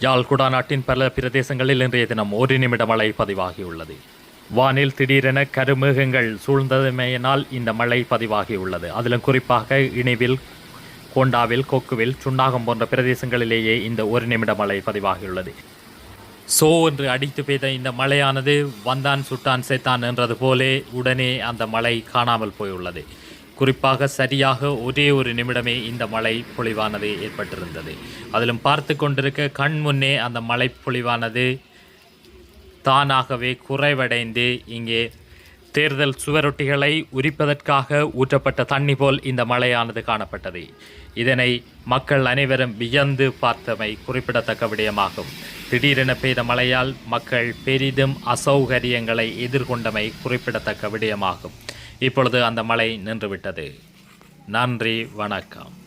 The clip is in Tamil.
யாழ் குடாநாட்டின் பல பிரதேசங்களில் இன்றைய தினம் ஒரு நிமிட மழை பதிவாகியுள்ளது. வானில் திடீரென கருமேகங்கள் சூழ்ந்தமையினால் இந்த மழை பதிவாகியுள்ளது. அதிலும் குறிப்பாக இணைவில், கோண்டாவில், கொக்குவில், சுன்னாகம் போன்ற பிரதேசங்களிலேயே இந்த ஒரு நிமிட மழை பதிவாகியுள்ளது. சோ என்று அடித்து பெய்த இந்த மழையானது வந்தான் சுட்டான் சேத்தான் என்றது போலே உடனே அந்த மழை காணாமல் போயுள்ளது. குறிப்பாக சரியாக ஒரே ஒரு நிமிடமே இந்த மழை பொழிவானது ஏற்பட்டிருந்தது. அதிலும் பார்த்து கொண்டிருக்க கண் முன்னே அந்த மழை பொழிவானது தானாகவே குறைவடைந்து இங்கே தேர்தல் சுவரொட்டிகளை உரிப்பதற்காக ஊற்றப்பட்ட தண்ணி போல் இந்த மழையானது காணப்பட்டது. இதனை மக்கள் அனைவரும் வியந்து பார்த்தமை குறிப்பிடத்தக்க விடயமாகும். திடீரென பெய்த மழையால் மக்கள் பெரிதும் அசௌகரியங்களை எதிர்கொண்டமை குறிப்பிடத்தக்க விடயமாகும். இப்பொழுது அந்த மழை நின்றுவிட்டது. நன்றி, வணக்கம்.